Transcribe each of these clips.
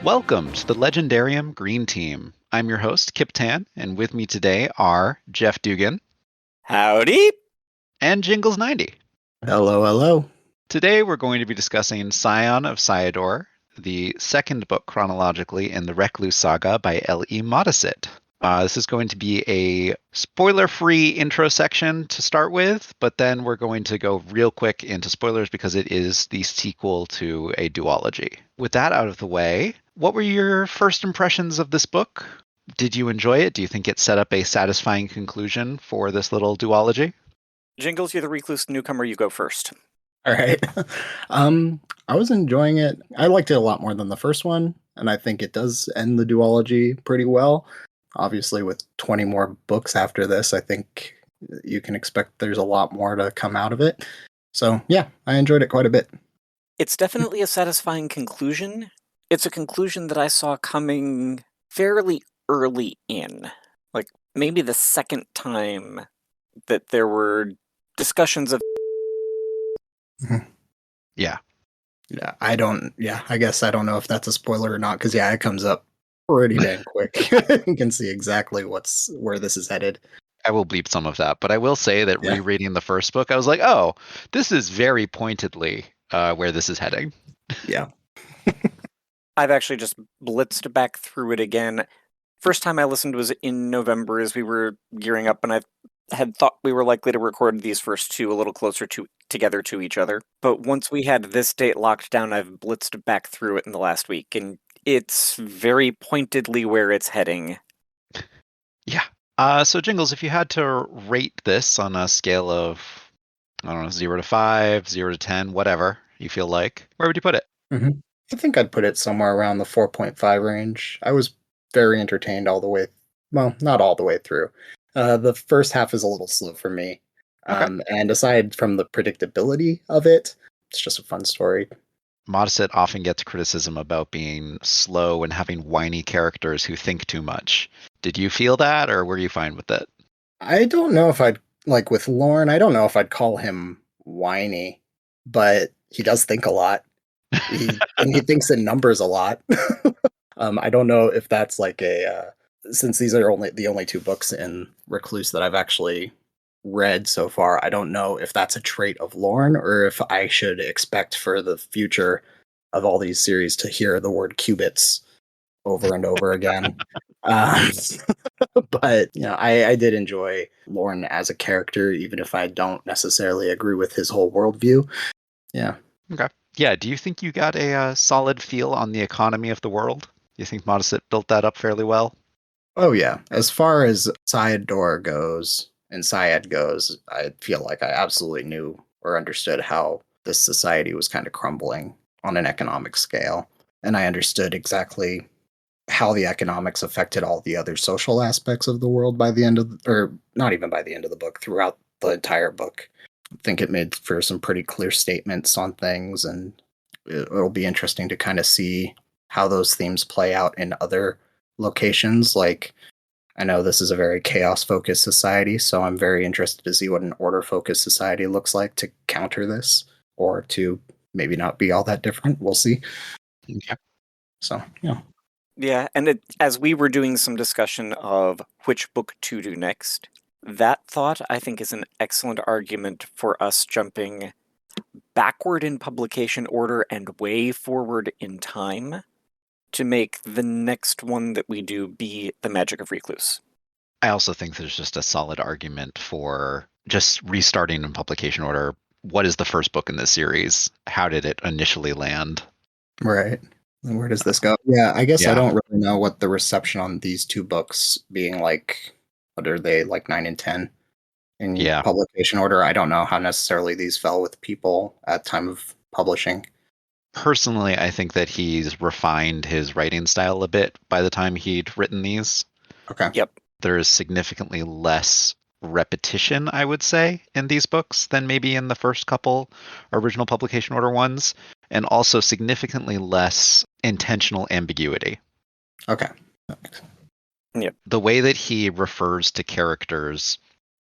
Welcome to the Legendarium Green Team. I'm your host, Kyptan, and with me today are JeffDougan. Howdy! And Jingalls90. Hello, hello. Today we're going to be discussing Scion of Cyador, the second book chronologically in the Recluce Saga by L.E. Modesitt. This is going to be a spoiler-free intro section to start with, but then we're going to go real quick into spoilers because it is the sequel to a duology. With that out of the way, what were your first impressions of this book? Did you enjoy it? Do you think it set up a satisfying conclusion for this little duology? Jingles, you're the recluse newcomer, you go first. All right. I was enjoying it. I liked it a lot more than the first one, and I think it does end the duology pretty well. Obviously, with 20 more books after this, I think you can expect there's a lot more to come out of it. So, yeah, I enjoyed it quite a bit. It's definitely a satisfying conclusion. It's a conclusion that I saw coming fairly early in. Like, maybe the second time that there were discussions of... Yeah. Yeah, I guess I don't know if that's a spoiler or not, because, yeah, it comes up pretty dang quick. You can see exactly where this is headed. I will bleep some of that, but I will say that rereading the first book, I was like, oh, this is very pointedly where this is heading. Yeah. I've actually just blitzed back through it again. First time I listened was in November as we were gearing up, and I had thought we were likely to record these first two a little closer together to each other. But once we had this date locked down, I've blitzed back through it in the last week, and it's very pointedly where it's heading. Yeah. So Jingles, if you had to rate this on a scale of, I don't know, 0 to 5, 0 to 10, whatever you feel like, where would you put it? Mm-hmm. I think I'd put it somewhere around the 4.5 range. I was very entertained all the way. Well, not all the way through. The first half is a little slow for me. Okay. And aside from the predictability of it, it's just a fun story. Modesitt often gets criticism about being slow and having whiny characters who think too much. Did you feel that, or were you fine with it? I don't know if I'd, like with Lorn, I don't know if I'd call him whiny, but he does think a lot. And he thinks in numbers a lot. I don't know if that's like since these are the only two books in Recluce that I've actually read so far, I don't know if that's a trait of Lorn or if I should expect for the future of all these series to hear the word qubits over and over again. But I did enjoy Lorn as a character, even if I don't necessarily agree with his whole worldview. Yeah. Okay. Yeah. Do you think you got a solid feel on the economy of the world? Do you think Modesitt built that up fairly well? Oh yeah. As far as Cyador goes and Cyad goes, I feel like I absolutely knew or understood how this society was kind of crumbling on an economic scale, and I understood exactly how the economics affected all the other social aspects of the world by the end of, or not even by the end of the book, throughout the entire book. I think it made for some pretty clear statements on things, and it'll be interesting to kind of see how those themes play out in other locations. Like, I know this is a very chaos-focused society, so I'm very interested to see what an order-focused society looks like to counter this, or to maybe not be all that different. We'll see. Yeah. So, yeah. Yeah, and as we were doing some discussion of which book to do next, that thought, I think, is an excellent argument for us jumping backward in publication order and way forward in time to make the next one that we do be The Magic of Recluce. I also think there's just a solid argument for just restarting in publication order. What is the first book in this series? How did it initially land? Right. And where does this go? Yeah, I guess I don't really know what the reception on these two books being like, what are they, like 9 and 10 in publication order? I don't know how necessarily these fell with people at time of publishing. Personally, I think that he's refined his writing style a bit by the time he'd written these. Okay. Yep. There's significantly less repetition, I would say, in these books than maybe in the first couple original publication order ones, and also significantly less intentional ambiguity. Okay. Yep. The way that he refers to characters,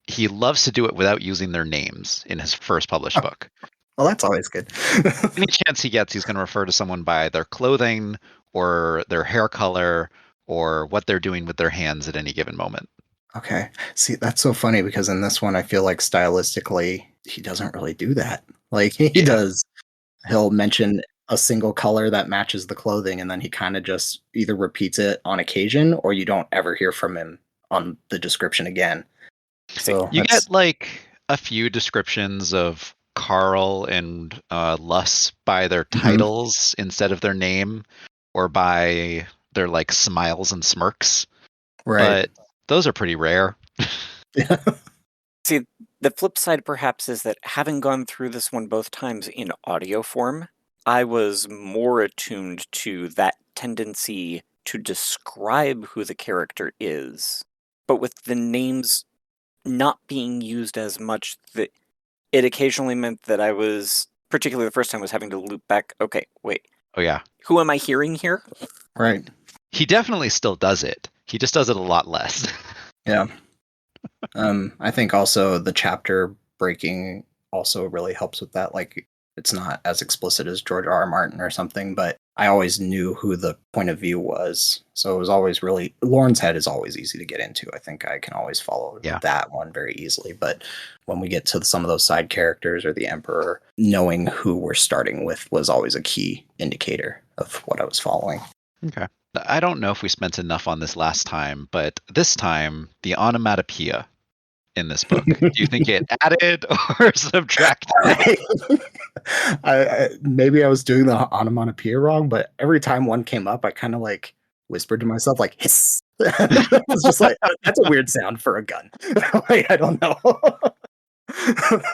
he loves to do it without using their names in his first published book. Well, that's always good. Any chance he gets, he's going to refer to someone by their clothing or their hair color or what they're doing with their hands at any given moment. Okay. See, that's so funny because in this one, I feel like stylistically, he doesn't really do that. Like he Yeah. does, he'll mention a single color that matches the clothing, and then he kind of just either repeats it on occasion, or you don't ever hear from him on the description again. So You that's get like a few descriptions of Carl and Luss by their titles instead of their name, or by their like smiles and smirks. right. But those are pretty rare. Yeah. See, the flip side perhaps is that having gone through this one both times in audio form, I was more attuned to that tendency to describe who the character is. But with the names not being used as much, that it occasionally meant that I was, particularly the first time, was having to loop back, okay, wait, Oh yeah. who am I hearing here? Right. He definitely still does it. He just does it a lot less. Yeah. I think also the chapter breaking also really helps with that. Like, it's not as explicit as George R. R. Martin or something, but I always knew who the point of view was. So it was always really, Lorn's head is always easy to get into. I think I can always follow that one very easily. But when we get to some of those side characters or the Emperor, knowing who we're starting with was always a key indicator of what I was following. Okay. I don't know if we spent enough on this last time, but this time, the onomatopoeia in this book, do you think it added or subtracted? Maybe I was doing the onomatopoeia wrong, but every time one came up, I kind of like whispered to myself, like, hiss. It's just like, that's a weird sound for a gun. Like, I don't know.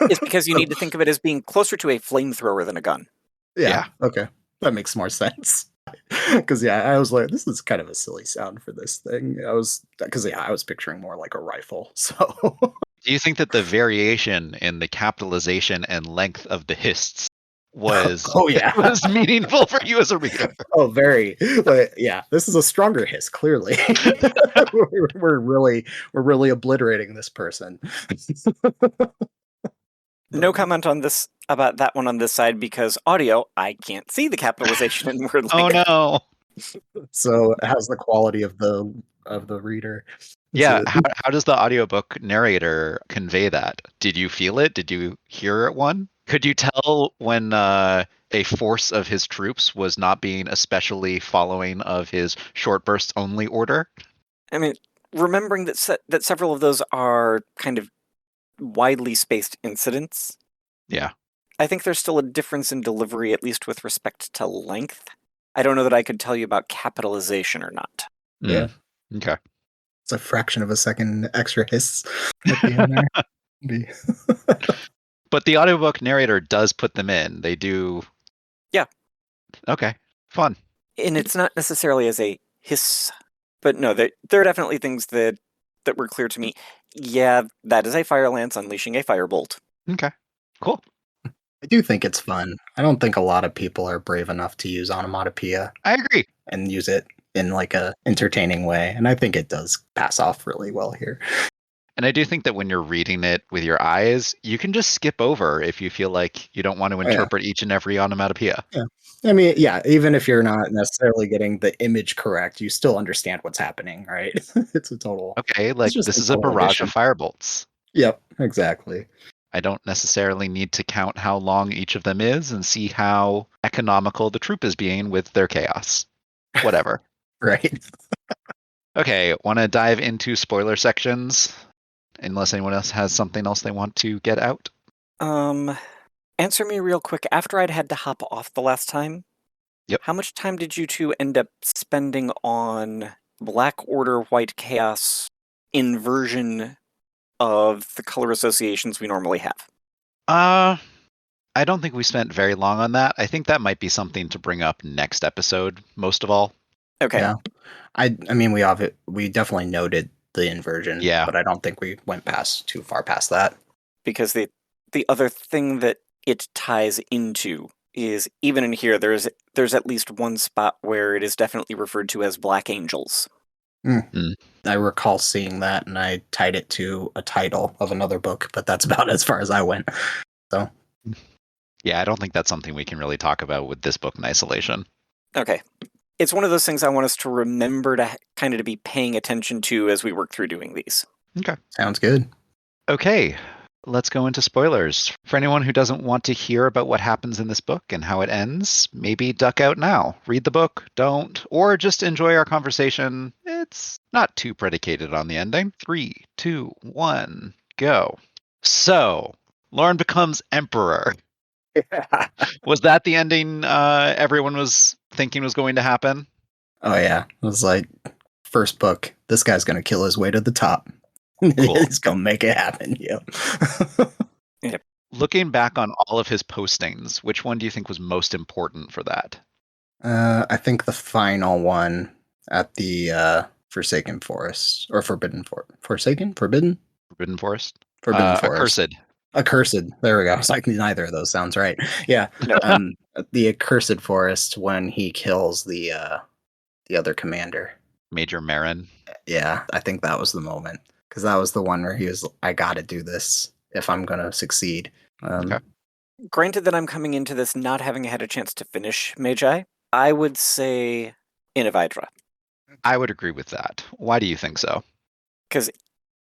It's because you need to think of it as being closer to a flamethrower than a gun. Yeah. Okay. That makes more sense. Because I was like, this is kind of a silly sound for this thing. I was picturing more like a rifle. So Do you think that the variation in the capitalization and length of the hists was was meaningful for you as a reader? Oh, very. But yeah, this is a stronger hiss. Clearly, we're really obliterating this person. No comment on this about that one on this side because audio, I can't see the capitalization in word Oh length. no. So it has the quality of the reader. Yeah, how does the audiobook narrator convey that? Did you feel it? Did you hear it one? Could you tell when a force of his troops was not being especially following of his short bursts only order? I mean, remembering that several of those are kind of widely spaced incidents. Yeah. I think there's still a difference in delivery, at least with respect to length. I don't know that I could tell you about capitalization or not. Yeah. Okay. It's a fraction of a second extra hiss at the end there. But the audiobook narrator does put them in. They do. Yeah. Okay. Fun. And it's not necessarily as a hiss, but no, there are definitely things that were clear to me. Yeah, that is a fire lance unleashing a firebolt. Okay. Cool. I do think it's fun. I don't think a lot of people are brave enough to use onomatopoeia. I agree. And use it in like a entertaining way. And I think it does pass off really well here. And I do think that when you're reading it with your eyes, you can just skip over if you feel like you don't want to interpret each and every onomatopoeia. Yeah. I mean, yeah, even if you're not necessarily getting the image correct, you still understand what's happening, right? It's a total. Okay, like this is a barrage of firebolts. Yep, exactly. I don't necessarily need to count how long each of them is and see how economical the troop is being with their chaos. Whatever. Right. Okay, want to dive into spoiler sections? Unless anyone else has something else they want to get out. Answer me real quick. After I'd had to hop off the last time, yep. How much time did you two end up spending on Black Order White Chaos inversion of the color associations we normally have? I don't think we spent very long on that. I think that might be something to bring up next episode, most of all. Okay. Yeah. I mean, we definitely noted the inversion, but I don't think we went too far past that. Because the other thing that it ties into is, even in here, there's at least one spot where it is definitely referred to as Black Angels. I recall seeing that, and I tied it to a title of another book, but that's about as far as I went. So, yeah, I don't think that's something we can really talk about with this book in isolation. Okay. It's one of those things I want us to remember to kind of to be paying attention to as we work through doing these. Okay. Sounds good. Okay. Let's go into spoilers. For anyone who doesn't want to hear about what happens in this book and how it ends, maybe duck out now. Read the book, don't, or just enjoy our conversation. It's not too predicated on the ending. 3, 2, 1, go. So, Lorn becomes emperor. Was that the ending everyone was thinking was going to happen? Oh yeah, it was like first book. This guy's gonna kill his way to the top. Cool. He's gonna make it happen. Yep. Looking back on all of his postings, which one do you think was most important for that? I think the final one at the Forsaken Forest or Forbidden Forest. Forbidden Forbidden Forest? Forbidden Forest. Accursed. Accursed. There we go. It's like neither of those sounds right. Yeah. The Accursed Forest when he kills the other commander. Major Marin. Yeah, I think that was the moment. Because that was the one where he was, I gotta do this if I'm gonna succeed. Okay. Granted that I'm coming into this not having had a chance to finish Magi, I would say Inavidra. I would agree with that. Why do you think so? Because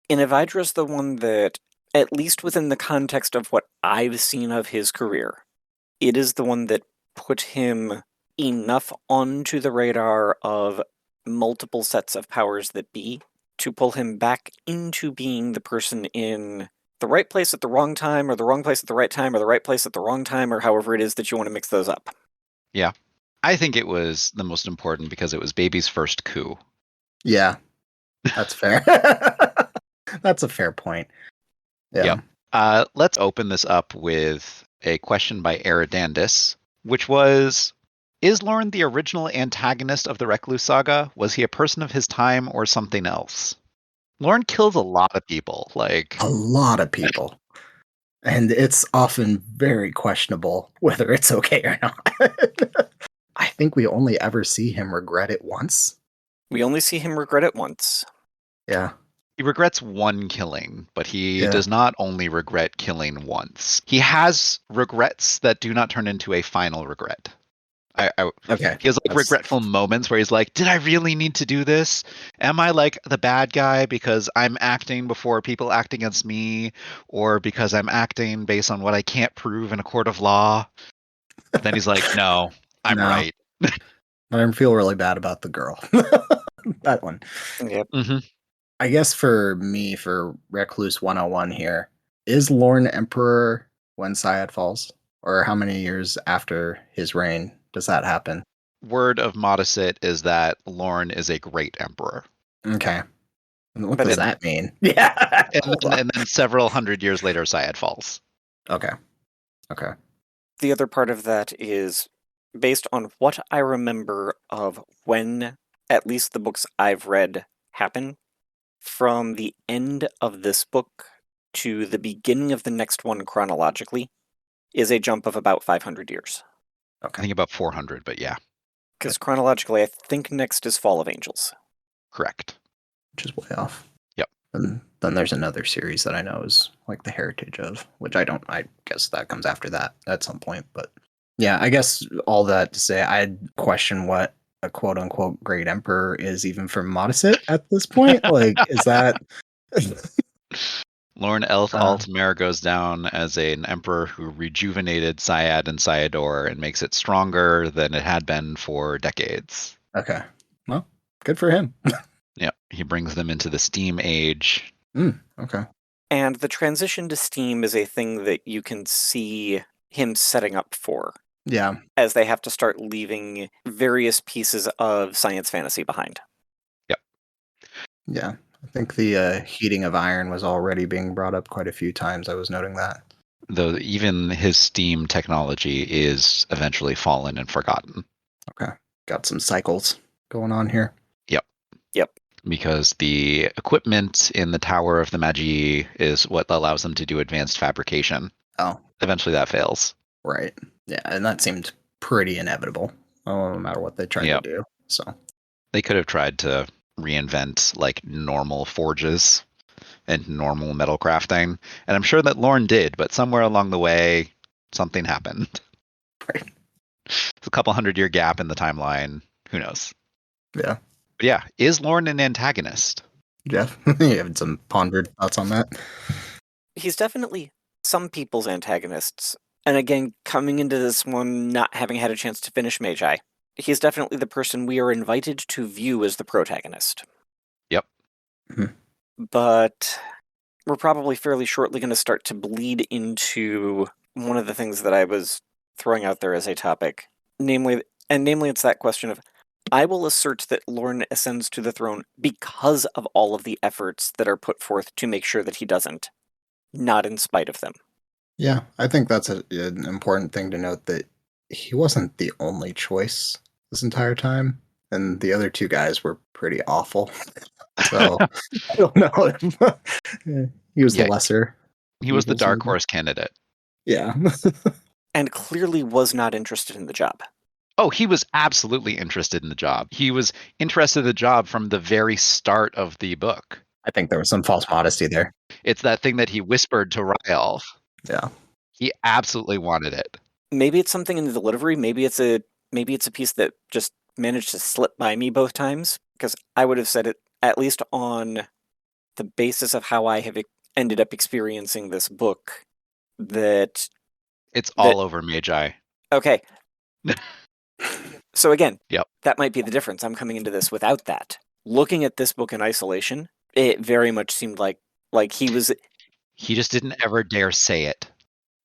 Inavidra is the one that, at least within the context of what I've seen of his career, it is the one that put him enough onto the radar of multiple sets of powers that be to pull him back into being the person in the right place at the wrong time, or the wrong place at the right time, or the right place at the wrong time, or however it is that you want to mix those up. Yeah. I think it was the most important because it was Baby's first coup. Yeah, that's fair. That's a fair point. Yeah. Yep. Let's open this up with a question by Eridandus, which was, is Lorn the original antagonist of the Recluce Saga? Was he a person of his time or something else? Lorn kills a lot of people. A lot of people. And it's often very questionable whether it's okay or not. I think we only ever see him regret it once. We only see him regret it once. Yeah. He regrets one killing, but he does not only regret killing once. He has regrets that do not turn into a final regret. Okay. He has regretful moments where he's like, did I really need to do this? Am I like the bad guy because I'm acting before people act against me, or because I'm acting based on what I can't prove in a court of law? But then he's like, no, I'm right. I feel really bad about the girl. That one. Yep. Mm-hmm. I guess for me, for Recluce 101 here, is Lorn Emperor when Cyad falls? Or how many years after his reign does that happen? Word of Modesitt is that Lorn is a great emperor. Okay. What does that mean? Yeah. and then several hundred years later, Cyad falls. Okay. The other part of that is based on what I remember of when, at least the books I've read, happen. From the end of this book to the beginning of the next one chronologically is a jump of about 500 years. Okay. I think about 400, but yeah. Because chronologically, I think next is Fall of Angels. Correct. Which is way off. Yep. And then there's another series that I know is like the Heritage of, which I guess that comes after that at some point. But yeah, I guess all that to say, I'd question what a quote unquote great emperor is even for Modesitt at this point. Like, is that Lorn Altmer goes down as an emperor who rejuvenated Cyad and Cyador and makes it stronger than it had been for decades. Okay. Well, good for him. Yeah, he brings them into the Steam Age. Okay. And the transition to Steam is a thing that you can see him setting up for. Yeah. As they have to start leaving various pieces of science fantasy behind. Yep. Yeah. I think the heating of iron was already being brought up quite a few times. I was noting that. Though even his Steam technology is eventually fallen and forgotten. Okay. Got some cycles going on here. Yep. Because the equipment in the Tower of the Magi is what allows them to do advanced fabrication. Oh. Eventually that fails. Right. Yeah, and that seemed pretty inevitable, no matter what they tried to do. So they could have tried to reinvent like normal forges and normal metal crafting, and I'm sure that Lorn did, but somewhere along the way, something happened. Right. It's a couple 100-year gap in the timeline. Who knows? Yeah. But yeah, is Lorn an antagonist? Jeff, you have some pondered thoughts on that? He's definitely some people's antagonists. And again, coming into this one not having had a chance to finish Magi, he's definitely the person we are invited to view as the protagonist. Yep. But we're probably fairly shortly going to start to bleed into one of the things that I was throwing out there as a topic. Namely, it's that question of, I will assert that Lorn ascends to the throne because of all of the efforts that are put forth to make sure that he doesn't, not in spite of them. Yeah, I think that's an important thing to note, that he wasn't the only choice this entire time, and the other two guys were pretty awful. So I don't know. He was the Yeah. lesser. He was the evils, dark maybe. horse candidate. Yeah. And clearly was not interested in the job. Oh, he was absolutely interested in the job. He was interested in the job from the very start of the book. I think there was some false modesty there. It's that thing that he whispered to Ryelf. Yeah. He absolutely wanted it. Maybe it's something in the delivery. Maybe it's a piece that just managed to slip by me both times, because I would have said it at least on the basis of how I have ended up experiencing this book. That It's all over Magi. Okay. So again, Yep. That might be the difference. I'm coming into this without that. Looking at this book in isolation, it very much seemed like he was. He just didn't ever dare say it.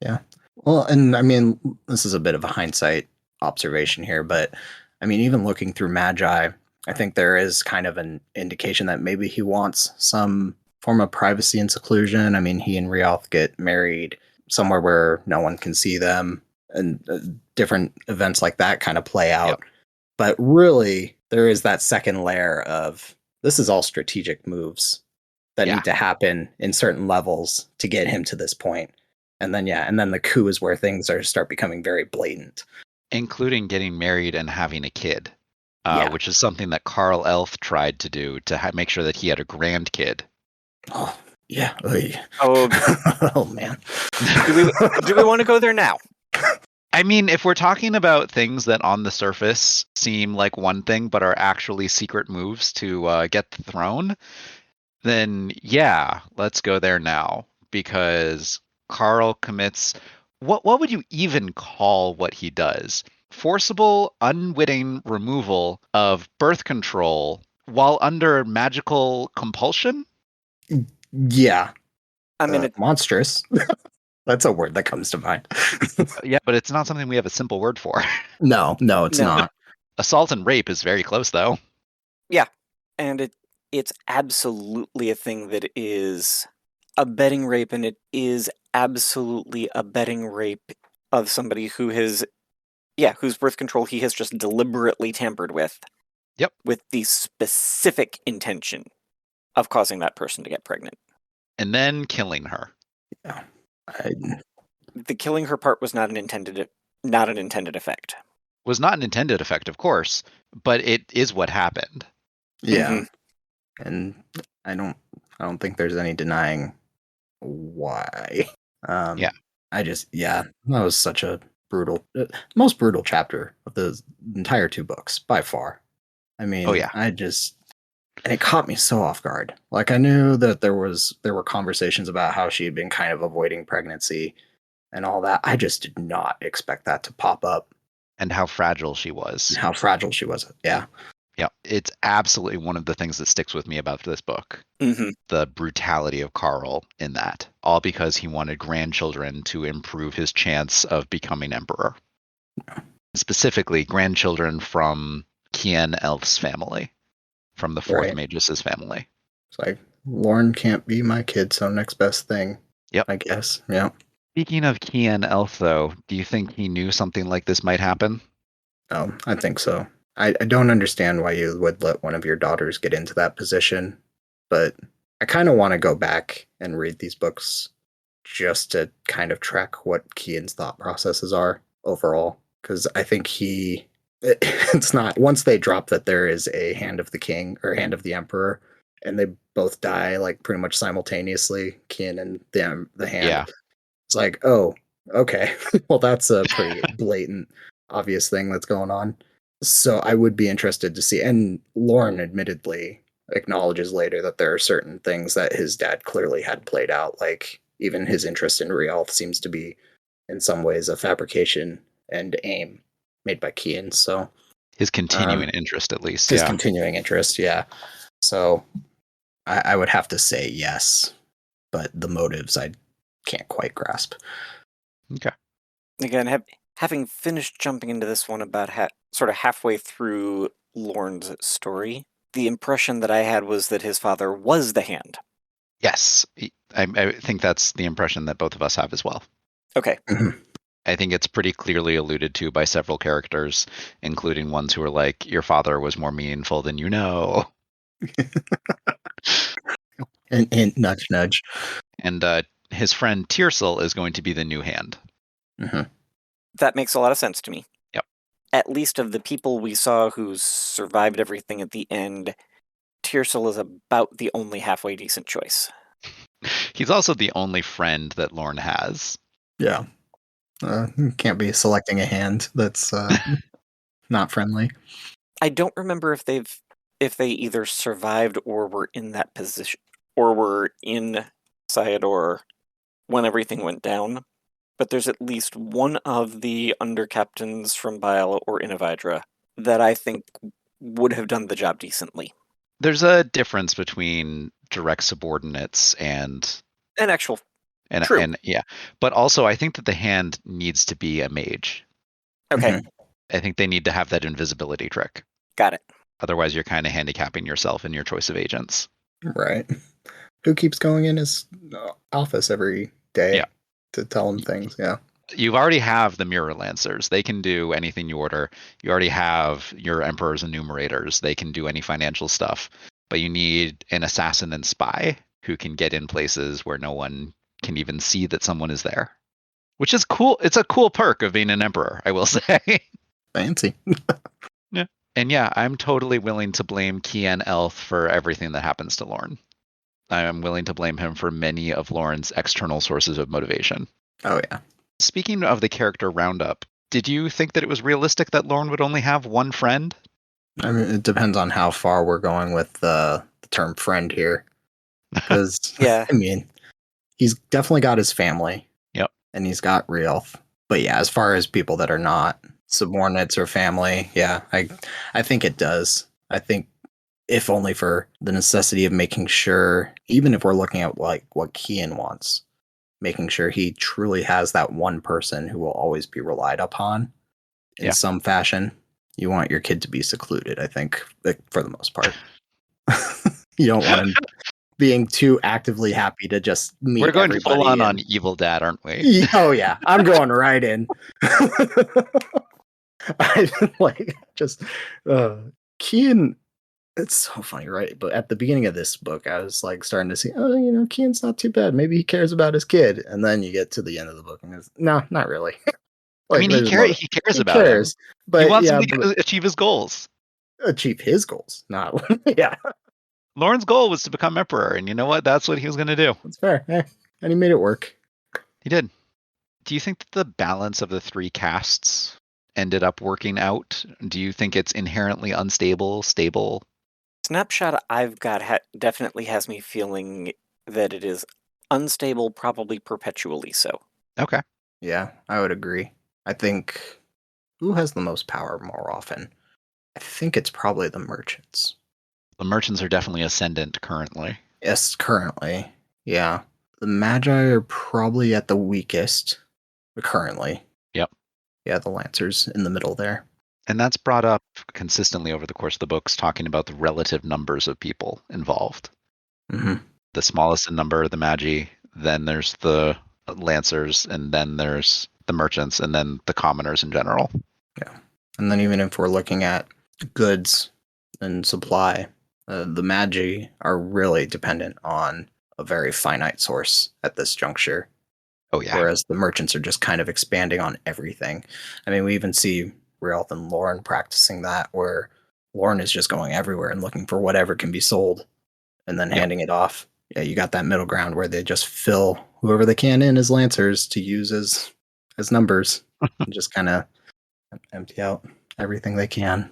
Yeah. Well, and I mean, this is a bit of a hindsight observation here, but I mean, even looking through Magi, I think there is kind of an indication that maybe he wants some form of privacy and seclusion. I mean, he and Rialth get married somewhere where no one can see them, and different events like that kind of play out. Yep. But really, there is that second layer of, this is all strategic moves that need to happen in certain levels to get him to this point. And then, the coup is where things start becoming very blatant. Including getting married and having a kid, which is something that Carl Elf tried to do to make sure that he had a grandkid. Oh, yeah. Oh, oh man. Do we want to go there now? I mean, if we're talking about things that on the surface seem like one thing but are actually secret moves to get the throne, then yeah, let's go there now. Because Carl commits, what would you even call what he does? Forcible, unwitting removal of birth control while under magical compulsion? Yeah. I mean, monstrous. That's a word that comes to mind. Yeah, but it's not something we have a simple word for. No, it's not. Assault and rape is very close, though. Yeah, and it's absolutely a thing that is abetting rape, and it is absolutely abetting rape of somebody who has, whose birth control he has just deliberately tampered with. Yep. With the specific intention of causing that person to get pregnant. And then killing her. Yeah. The killing her part was not an intended effect. Was not an intended effect, of course, but it is what happened. Yeah. Mm-hmm. And I don't think there's any denying why. That was such a brutal, most brutal chapter of the entire two books by far. I mean, and it caught me so off guard. Like, I knew that there were conversations about how she had been kind of avoiding pregnancy and all that. I just did not expect that to pop up. And how fragile she was. Yeah. Yeah, it's absolutely one of the things that sticks with me about this book. Mm-hmm. The brutality of Carl in that. All because he wanted grandchildren to improve his chance of becoming emperor. Yeah. Specifically, grandchildren from Kian Elf's family. From the fourth Magus' family. It's like, Lorn can't be my kid, so next best thing. Yep. I guess. Yeah. Speaking of Kian Elf, though, do you think he knew something like this might happen? Oh, I think so. I don't understand why you would let one of your daughters get into that position, but I kind of want to go back and read these books just to kind of track what Kian's thought processes are overall, because I think it's not, once they drop that there is a hand of the king or hand of the emperor, and they both die like pretty much simultaneously, Kian and the hand. Yeah. It's like, oh, okay. Well, that's a pretty blatant, obvious thing that's going on. So I would be interested to see. And Lorn admittedly acknowledges later that there are certain things that his dad clearly had played out. Like even his interest in Rialf seems to be, in some ways, a fabrication and aim made by Kian. So His continuing interest, at least. his Yeah. continuing interest, yeah. So I would have to say yes, but the motives I can't quite grasp. Okay. Again, having finished jumping into this one about sort of halfway through Lorne's story, the impression that I had was that his father was the Hand. Yes. I think that's the impression that both of us have as well. Okay. I think it's pretty clearly alluded to by several characters, including ones who are like, your father was more meaningful than you know. And nudge, nudge. And his friend Tiersel is going to be the new Hand. Mm-hmm. That makes a lot of sense to me. Yep. At least of the people we saw who survived everything at the end, Tiersel is about the only halfway decent choice. He's also the only friend that Lorn has. Yeah. Can't be selecting a hand that's not friendly. I don't remember if they either survived or were in that position, or were in Cyador when everything went down. But there's at least one of the under-captains from Bile or Innovidra that I think would have done the job decently. There's a difference between direct subordinates and An actual true. And yeah. But also I think that the Hand needs to be a mage. Okay. I think they need to have that invisibility trick. Got it. Otherwise you're kind of handicapping yourself in your choice of agents. Right. Who keeps going in his office every day to tell him things? Yeah. You already have the Mirror Lancers. They can do anything you order. You already have your Emperor's Enumerators. They can do any financial stuff. But you need an assassin and spy who can get in places where no one can even see that someone is there. Which is cool. It's a cool perk of being an Emperor, I will say. Fancy. Yeah. And yeah, I'm totally willing to blame Kian Elth for everything that happens to Lorn. I am willing to blame him for many of Lorn's external sources of motivation. Oh, yeah. Speaking of the character roundup, did you think that it was realistic that Lorn would only have one friend? I mean, it depends on how far we're going with the term friend here. Because, Yeah. I mean, he's definitely got his family. Yep. And he's got Rialf. But yeah, as far as people that are not subordinates or family, yeah, I think it does. I think if only for the necessity of making sure, even if we're looking at like what Kian wants, making sure he truly has that one person who will always be relied upon in some fashion. You want your kid to be secluded, I think, for the most part. You don't want him being too actively happy to just meet We're going everybody. full on Evil Dad, aren't we? Oh, yeah. I'm going right in. I like just Kian. It's so funny, right? But at the beginning of this book, I was like starting to see, oh, Kian's not too bad. Maybe he cares about his kid. And then you get to the end of the book, and it's no, not really. Like, I mean, he cares about him. But he wants him to achieve his goals. Achieve his goals, not yeah. Lorn's goal was to become Emperor, and you know what? That's what he was going to do. That's fair. And he made it work. He did. Do you think that the balance of the three castes ended up working out? Do you think it's inherently unstable, stable? Snapshot I've got definitely has me feeling that it is unstable, probably perpetually so. Okay. Yeah, I would agree. I think who has the most power more often? I think it's probably the merchants. The merchants are definitely ascendant currently. Yes, currently. Yeah. The Magi are probably at the weakest currently. Yep. Yeah, the Lancers in the middle there. And that's brought up consistently over the course of the books, talking about the relative numbers of people involved. Mm-hmm. The smallest in number, the Magi, then there's the Lancers, and then there's the merchants, and then the commoners in general. Yeah. And then even if we're looking at goods and supply, the Magi are really dependent on a very finite source at this juncture. Oh, yeah. Whereas the merchants are just kind of expanding on everything. I mean, we even see Rialf and Lorn practicing that, where Lorn is just going everywhere and looking for whatever can be sold and then handing it off. Yeah, you got that middle ground where they just fill whoever they can in as Lancers to use as numbers and just kind of empty out. everything they can.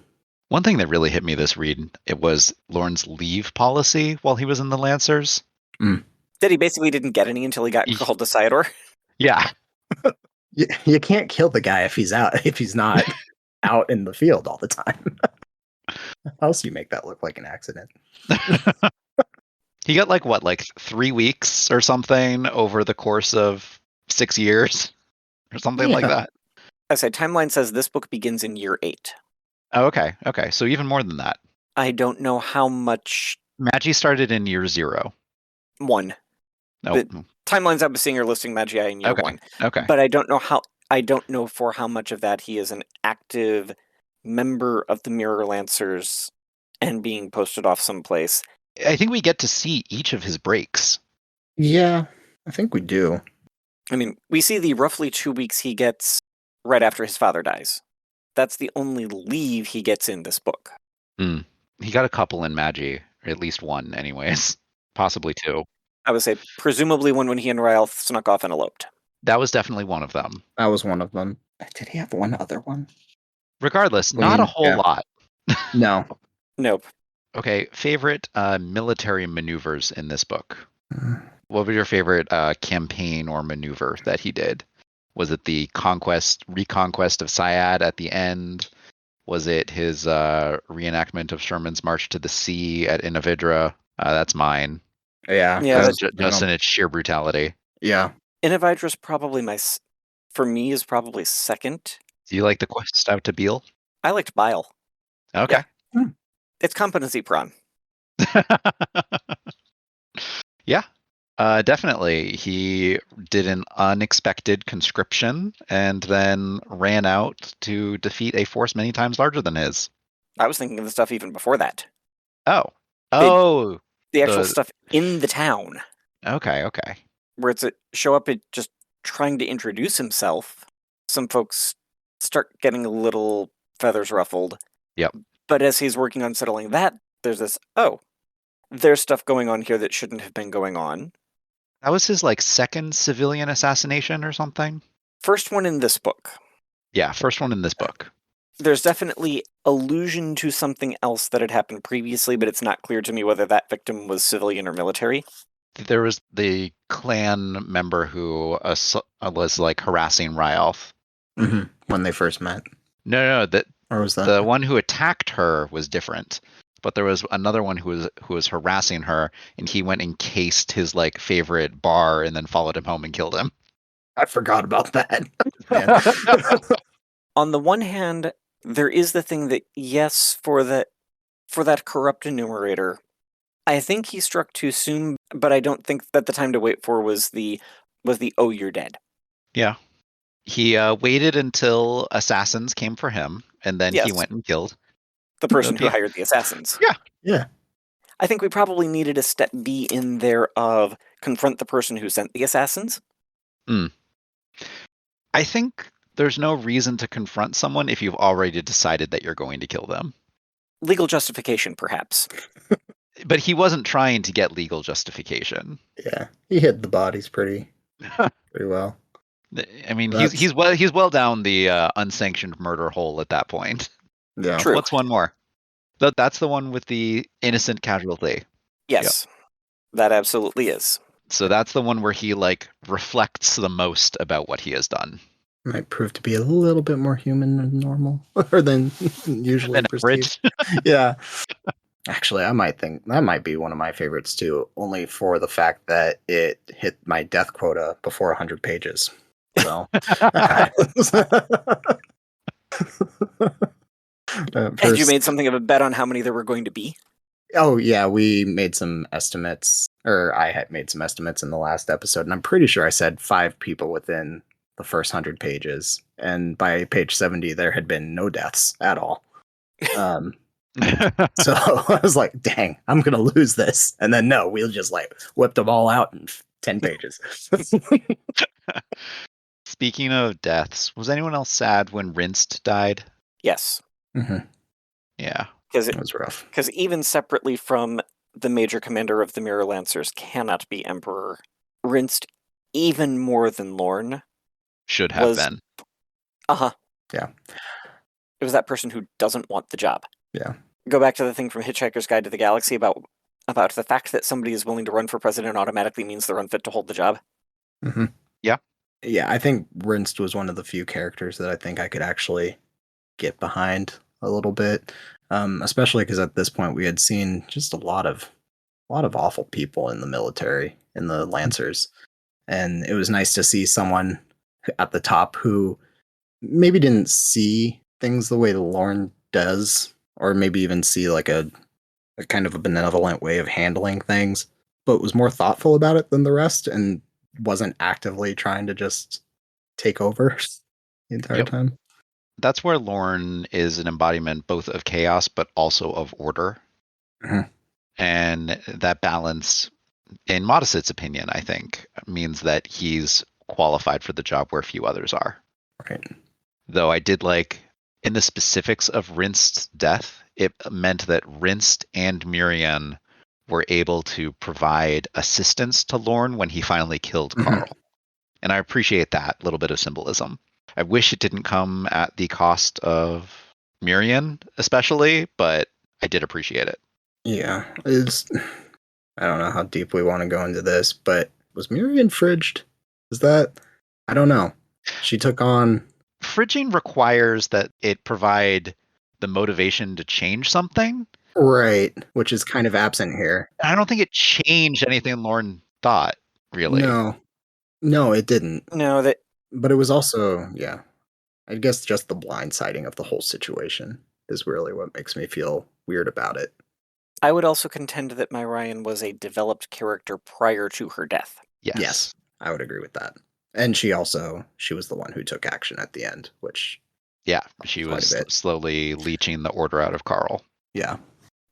One thing that really hit me this read, it was Lorn's leave policy while he was in the Lancers. That he basically didn't get any until he got called to Cyador. Yeah. You can't kill the guy if he's not out in the field all the time. How else do you make that look like an accident? He got like 3 weeks or something over the course of 6 years or something like that. I say timeline says this book begins in year 8. Oh, okay. Okay. So even more than that. I don't know how much. Magi started in year 0. 1. Oh. The timelines I was seeing are listing Magi in year 1. Okay. But I don't know for how much of that he is an active member of the Mirror Lancers and being posted off someplace. I think we get to see each of his breaks. Yeah, I think we do. I mean, we see the roughly 2 weeks he gets right after his father dies. That's the only leave he gets in this book. He got a couple in Magi, or at least one anyways. Possibly 2. I would say presumably one when he and Ralph snuck off and eloped. That was definitely one of them. That was one of them. Did he have one other one? Regardless, not a whole lot. No. Nope. Okay, favorite military maneuvers in this book? What was your favorite campaign or maneuver that he did? Was it the reconquest of Cyad at the end? Was it his reenactment of Sherman's March to the Sea at Inavidra? That's mine. Yeah. Just in its sheer brutality. Yeah. Inavidra's probably for me, is probably second. Do you like the quest out to Beale? I liked Bile. Okay. Yeah. It's competency prawn. Yeah. Definitely. He did an unexpected conscription and then ran out to defeat a force many times larger than his. I was thinking of the stuff even before that. Oh. The actual stuff in the town. Okay. Where it's show up just trying to introduce himself. Some folks start getting a little feathers ruffled. Yep. But as he's working on settling that, there's this, there's stuff going on here that shouldn't have been going on. That was his second civilian assassination or something? First one in this book. Yeah, first one in this book. There's definitely allusion to something else that had happened previously, but it's not clear to me whether that victim was civilian or military. There was the clan member who was harassing Ryalth. When they first met. No, or was that the one who attacked her was different. But there was another one who was harassing her, and he went and cased his favorite bar and then followed him home and killed him. I forgot about that. On the one hand, there is the thing that yes, for that corrupt enumerator, I think he struck too soon, but I don't think that the time to wait for was the oh, you're dead. Yeah. He waited until assassins came for him, and then he went and killed the person who hired the assassins. Yeah. I think we probably needed a step B in there of confront the person who sent the assassins. I think there's no reason to confront someone if you've already decided that you're going to kill them. Legal justification, perhaps. But he wasn't trying to get legal justification. Yeah, he hid the bodies pretty well. I mean, he's well down the unsanctioned murder hole at that point. Yeah. True. What's one more? That's the one with the innocent casualty. Yes, that absolutely is. So that's the one where he reflects the most about what he has done. Might prove to be a little bit more human than normal, or than usually perceived. Yeah. Actually, I might think that might be one of my favorites too, only for the fact that it hit my death quota before 100 pages. So. Had you made something of a bet on how many there were going to be? Oh, yeah, we made some estimates, or I had made some estimates in the last episode, and I'm pretty sure I said 5 people within the first 100 pages, and by page 70, there had been no deaths at all. So I was like, dang, I'm going to lose this. And then, no, we'll just whip them all out in 10 pages. Speaking of deaths, was anyone else sad when Rinsed died? Yes. Mm-hmm. Yeah. Because it was rough. Because even separately from the major commander of the Mirror Lancers cannot be Emperor, Rinsed even more than Lorn should have been. Uh-huh. Yeah. It was that person who doesn't want the job. Yeah. Go back to the thing from Hitchhiker's Guide to the Galaxy about the fact that somebody is willing to run for president automatically means they're unfit to hold the job. Mm-hmm. Yeah. Yeah, I think Rinst was one of the few characters that I think I could actually get behind a little bit, especially because at this point we had seen just a lot of awful people in the military, in the Lancers, and it was nice to see someone at the top who maybe didn't see things the way the Lorn does, or maybe even see like a kind of a benevolent way of handling things, but was more thoughtful about it than the rest and wasn't actively trying to just take over the entire time. That's where Lorn is an embodiment both of chaos but also of order. Mhm. And that balance, in Modesitt's opinion, I think, means that he's qualified for the job where few others are. Right. Though I did like, in the specifics of Rinst's death, it meant that Rinst and Miriam were able to provide assistance to Lorn when he finally killed Carl. And I appreciate that little bit of symbolism. I wish it didn't come at the cost of Miriam, especially, but I did appreciate it. Yeah, I don't know how deep we want to go into this, but was Miriam fridged? Is that? I don't know. She took on... Fridging requires that it provide the motivation to change something. Right, which is kind of absent here. I don't think it changed anything Lorn thought, really. No, it didn't. No, But it was also, yeah, I guess just the blindsiding of the whole situation is really what makes me feel weird about it. I would also contend that Myrian was a developed character prior to her death. Yes, I would agree with that. And she was the one who took action at the end, which... Yeah, she was slowly leeching the order out of Carl. Yeah.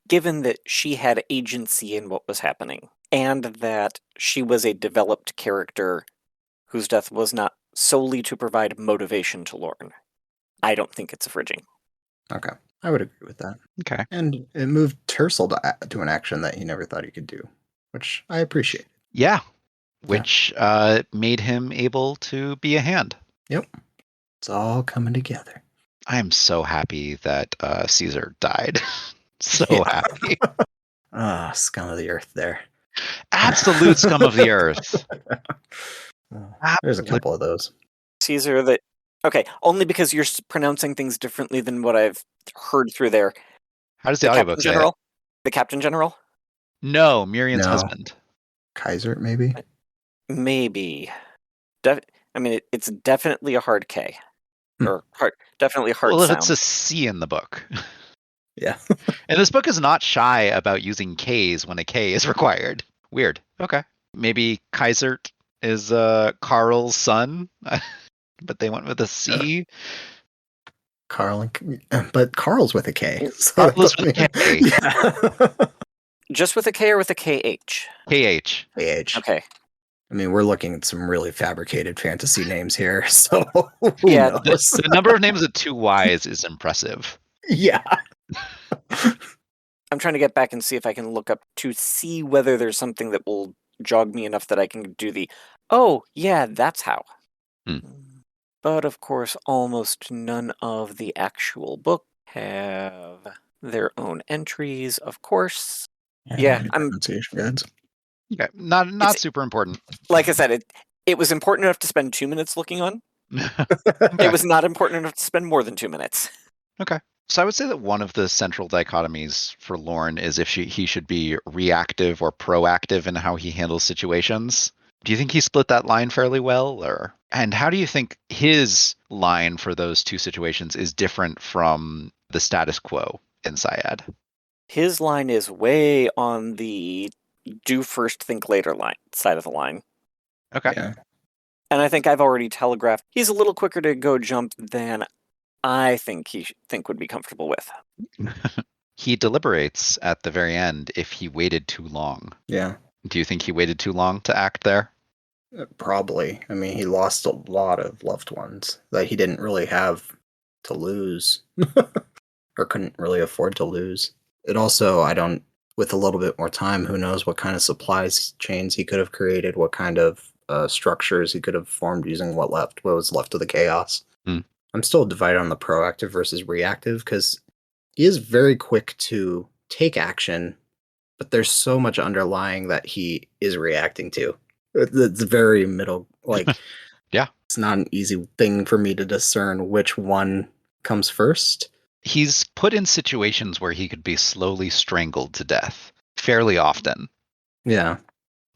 Given that she had agency in what was happening, and that she was a developed character whose death was not solely to provide motivation to Lorn, I don't think it's a fridging. Okay, I would agree with that. Okay. And it moved Tercel to an action that he never thought he could do, which I appreciate. Yeah, which made him able to be a hand. Yep. It's all coming together. I am so happy that Caesar died. So happy. Scum of the earth there. Absolute scum of the earth. There's a couple of those. Caesar, okay, only because you're pronouncing things differently than what I've heard through there. How does the audiobook say it? The Captain General? No, Miriam's husband. Kaiser, maybe? Maybe. It's definitely a hard K. Or definitely a hard sound. Well, it's a C in the book. Yeah. And this book is not shy about using Ks when a K is required. Weird. Okay. Maybe Kaiser is Carl's son, but they went with a C. But Carl's with a K. So Carl's with a K. Yeah. Just with a K or with a KH? KH. KH. Okay. I mean, we're looking at some really fabricated fantasy names here, so yeah, the number of names with 2 Ys is impressive. Yeah. I'm trying to get back and see if I can look up to see whether there's something that will jog me enough that I can do that's how. But of course, almost none of the actual book have their own entries, of course. Yeah, pronunciation guides. Okay, not super important. Like I said, it was important enough to spend 2 minutes looking on. It was not important enough to spend more than 2 minutes. Okay. So I would say that one of the central dichotomies for Lorn is if he should be reactive or proactive in how he handles situations. Do you think he split that line fairly well? And how do you think his line for those 2 situations is different from the status quo in Syad? His line is way on the do first, think later side of the line. Okay. Yeah. And I think I've already telegraphed he's a little quicker to go jump than I think would be comfortable with. He deliberates at the very end if he waited too long. Yeah. Do you think he waited too long to act there? Probably. I mean, he lost a lot of loved ones that he didn't really have to lose or couldn't really afford to lose. It also, with a little bit more time, who knows what kind of supplies chains he could have created, what kind of structures he could have formed using what was left of the chaos. I'm still divided on the proactive versus reactive because he is very quick to take action, but there's so much underlying that he is reacting to. It's very middle, like, Yeah. It's not an easy thing for me to discern which one comes first. He's put in situations where he could be slowly strangled to death fairly often. Yeah.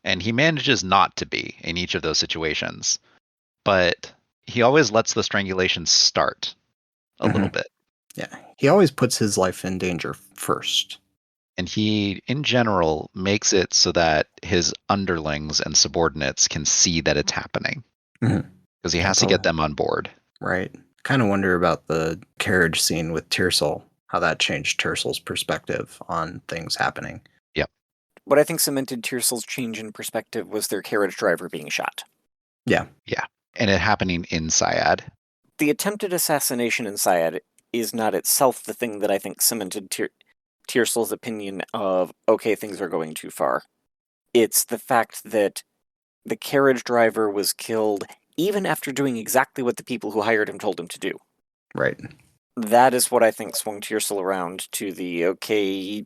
And he manages not to be in each of those situations. But he always lets the strangulation start a little bit. Yeah. He always puts his life in danger first. And he, in general, makes it so that his underlings and subordinates can see that it's happening. Because he has to get them on board. Right. Kind of wonder about the carriage scene with Tearsal, how that changed Tersal's perspective on things happening. Yep. What I think cemented Tearsal's change in perspective was their carriage driver being shot. Yeah. Yeah. And it happening in Cyad. The attempted assassination in Cyad is not itself the thing that I think cemented Tearsal's opinion of, okay, things are going too far. It's the fact that the carriage driver was killed even after doing exactly what the people who hired him told him to do. Right. That is what I think swung Tearsal around to the, okay,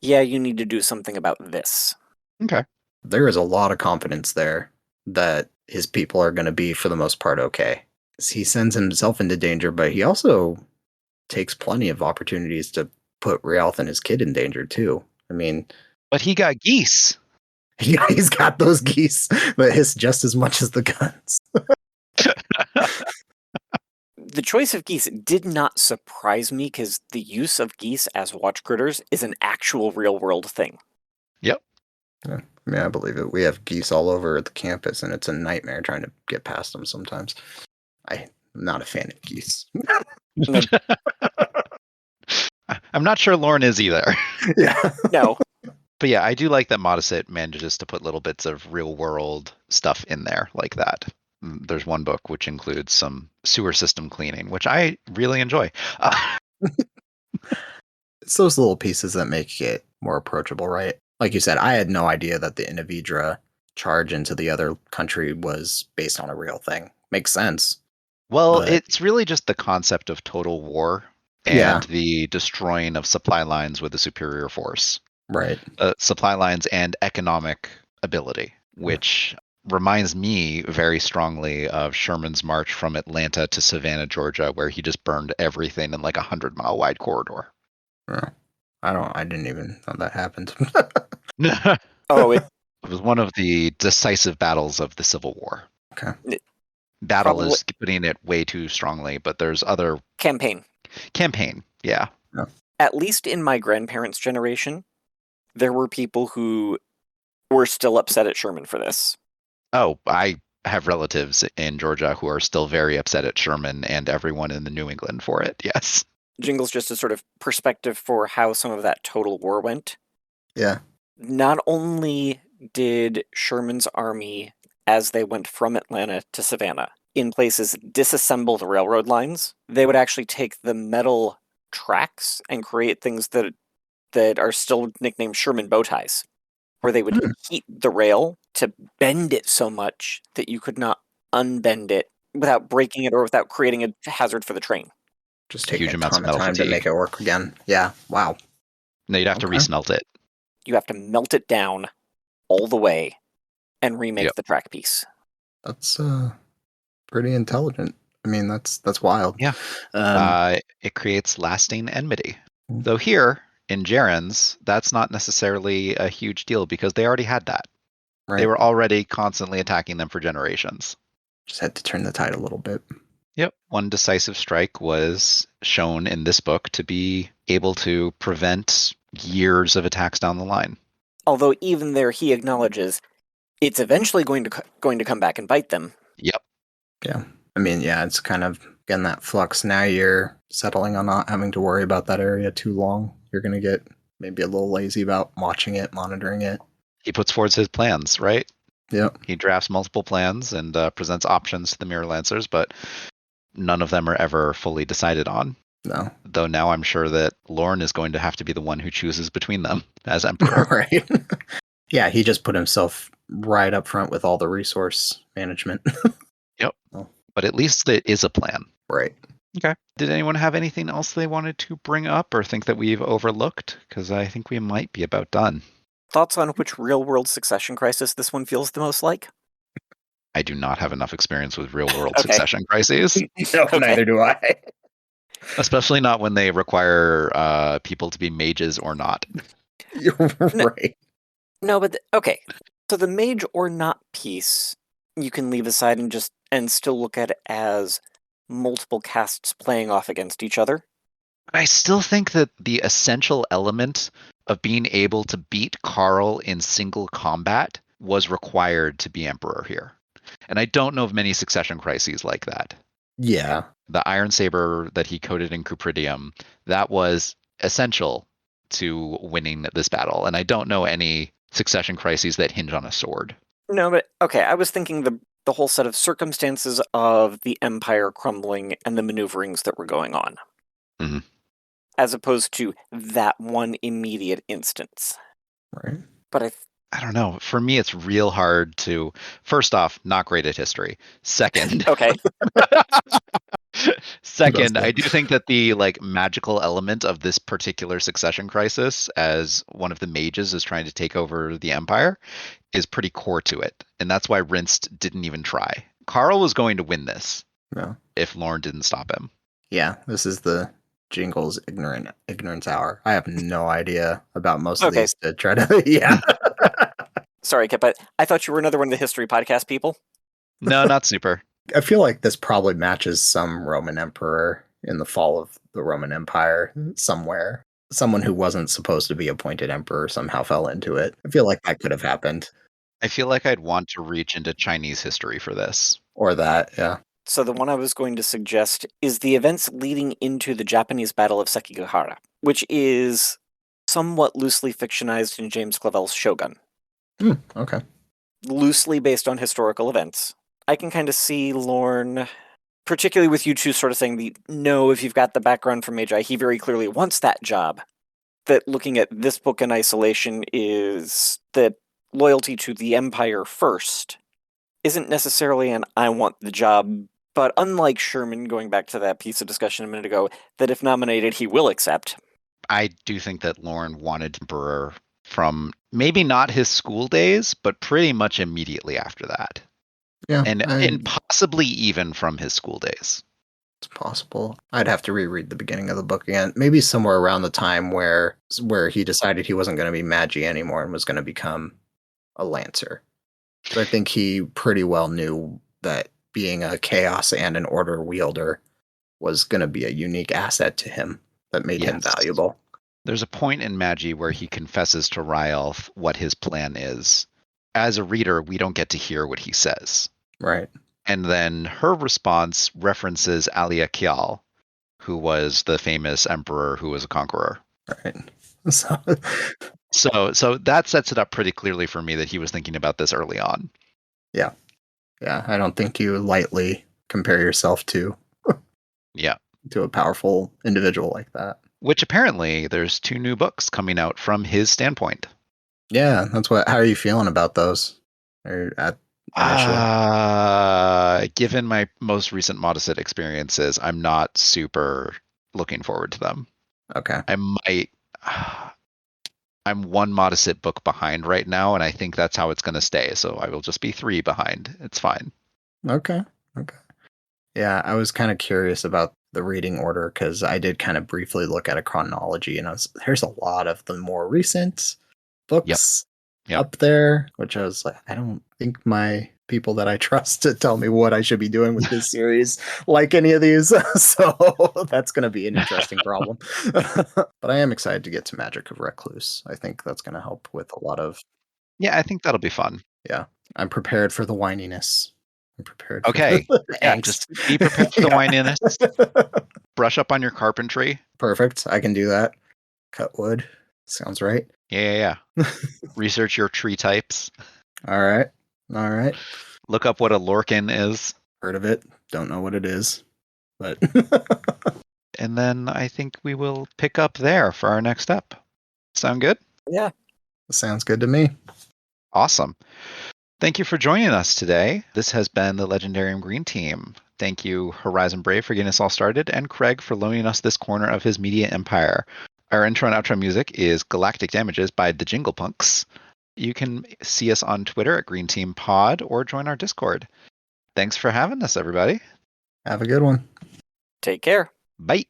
yeah, you need to do something about this. Okay. There is a lot of confidence there that his people are going to be, for the most part, okay. He sends himself into danger, but he also takes plenty of opportunities to put Rialth and his kid in danger, too. I mean... But he got geese. Yeah, he's got those geese that hiss just as much as the guns. The choice of geese did not surprise me because the use of geese as watch critters is an actual real-world thing. Yep. Yeah, I mean, I believe it. We have geese all over the campus, and it's a nightmare trying to get past them sometimes. I'm not a fan of geese. I'm not sure Lorn is either. Yeah. No. But yeah, I do like that Modesitt manages to put little bits of real world stuff in there like that. There's one book which includes some sewer system cleaning, which I really enjoy. It's those little pieces that make it more approachable, right? Like you said, I had no idea that the Inavidra charge into the other country was based on a real thing. Makes sense. Well, But- it's really just the concept of total war and the destroying of supply lines with a superior force. Right. Supply lines and economic ability, which reminds me very strongly of Sherman's march from Atlanta to Savannah, Georgia, where he just burned everything in like 100-mile wide corridor. I didn't even know that happened. It was one of the decisive battles of the Civil War. Okay. Battle is putting it way too strongly, but there's other... Campaign, yeah. At least in my grandparents' generation, there were people who were still upset at Sherman for this. Oh, I have relatives in Georgia who are still very upset at Sherman and everyone in the New England for it, yes. Jingles, just a sort of perspective for how some of that total war went. Yeah. Not only did Sherman's army, as they went from Atlanta to Savannah, in places disassemble the railroad lines, they would actually take the metal tracks and create things that are still nicknamed Sherman bow ties, where they would heat the rail to bend it so much that you could not unbend it without breaking it or without creating a hazard for the train. Just taking Huge a amounts ton of of metal time fatigue. to make it work again. Yeah. Wow. No, you'd have to resmelt it. You have to melt it down all the way and remake the track piece. That's pretty intelligent. I mean, that's wild. Yeah. It creates lasting enmity. Though here in Jarens, that's not necessarily a huge deal because they already had that. Right. They were already constantly attacking them for generations. Just had to turn the tide a little bit. Yep. One decisive strike was shown in this book to be able to prevent years of attacks down the line. Although even there, he acknowledges it's eventually going to come back and bite them. Yep. Yeah. I mean, yeah, it's kind of getting that flux. Now you're settling on not having to worry about that area too long. You're going to get maybe a little lazy about watching it, monitoring it. He puts forward his plans, right? Yep. He drafts multiple plans and presents options to the Mirror Lancers, but none of them are ever fully decided on. No. Though now I'm sure that Lorn is going to have to be the one who chooses between them as Emperor. Right. Yeah, he just put himself right up front with all the resource management. Yep. But at least it is a plan. Right. Okay. Did anyone have anything else they wanted to bring up or think that we've overlooked? Because I think we might be about done. Thoughts on which real-world succession crisis this one feels the most like? I do not have enough experience with real-world Okay. succession crises, No, Okay. neither do I. especially not when they require people to be mages or not. You're right. No, but okay. So the mage or not piece you can leave aside and still look at it as multiple casts playing off against each other. I still think that the essential element of being able to beat Carl in single combat was required to be Emperor here. And I don't know of many succession crises like that. Yeah. The Iron Saber that he coded in Cupridium, that was essential to winning this battle. And I don't know any succession crises that hinge on a sword. No, but okay, I was thinking the whole set of circumstances of the Empire crumbling and the maneuverings that were going on. Mhm. As opposed to that one immediate instance. Right. But I don't know. For me, it's real hard to. First off, not great at history. Second, okay. second, That's I good. do think that the magical element of this particular succession crisis, as one of the mages is trying to take over the empire, is pretty core to it, and that's why Rinst didn't even try. Carl was going to win this No. if Lorn didn't stop him. Yeah, this is the Jingles ignorance hour. I have no idea about most of Okay. these to try to yeah. Sorry, Kip, but I thought you were another one of the history podcast people. No, not super. I feel like this probably matches some Roman emperor in the fall of the Roman Empire somewhere. Someone who wasn't supposed to be appointed emperor somehow fell into it. I feel like that could have happened. I feel like I'd want to reach into Chinese history for this. Or that, yeah. So the one I was going to suggest is the events leading into the Japanese Battle of Sekigahara, which is somewhat loosely fictionized in James Clavell's Shogun. Okay. Loosely based on historical events. I can kind of see Lorn, particularly with you two sort of saying no, if you've got the background from Magi, he very clearly wants that job. That looking at this book in isolation is that loyalty to the Empire first isn't necessarily an I want the job, but unlike Sherman, going back to that piece of discussion a minute ago, that if nominated, he will accept. I do think that Lorn wanted Emperor from maybe not his school days, but pretty much immediately after that. Yeah. And possibly even from his school days. It's possible. I'd have to reread the beginning of the book again. Maybe somewhere around the time where he decided he wasn't going to be Magi anymore and was going to become a Lancer. So I think he pretty well knew that being a chaos and an order wielder was going to be a unique asset to him that made him valuable. There's a point in Magi where he confesses to Ryalf what his plan is. As a reader, we don't get to hear what he says. Right. And then her response references Alia Kial, who was the famous emperor who was a conqueror. Right. So that sets it up pretty clearly for me that he was thinking about this early on. Yeah. Yeah. I don't think you lightly compare yourself to a powerful individual like that. Which apparently there's 2 new books coming out from his standpoint. Yeah, that's what. How are you feeling about those? Given my most recent Modesitt experiences, I'm not super looking forward to them. Okay. I'm 1 Modesitt book behind right now, and I think that's how it's going to stay. So I will just be 3 behind. It's fine. Okay. Yeah, I was kind of curious about the reading order because I did kind of briefly look at a chronology, and there's a lot of the more recent books up there, which I was like, I don't think my people that I trust to tell me what I should be doing with this series like any of these. So that's going to be an interesting problem. But I am excited to get to Magic of Recluce. I think that's going to help with a lot of... Yeah, I think that'll be fun. Yeah. I'm prepared for the whininess. I'm prepared. Okay. For yeah, just be prepared for the whininess. Brush up on your carpentry. Perfect. I can do that. Cut wood. Sounds right. Yeah. Research your tree types. All right. Look up what a Lorcan is. Heard of it. Don't know what it is. But and then I think we will pick up there for our next step. Sound good? Yeah. Sounds good to me. Awesome. Thank you for joining us today. This has been the Legendarium Green Team. Thank you, Horizon Brave, for getting us all started, and Craig for loaning us this corner of his media empire. Our intro and outro music is Galactic Damages by the Jingle Punks. You can see us on Twitter at Green Team Pod or join our Discord. Thanks for having us, everybody. Have a good one. Take care. Bye.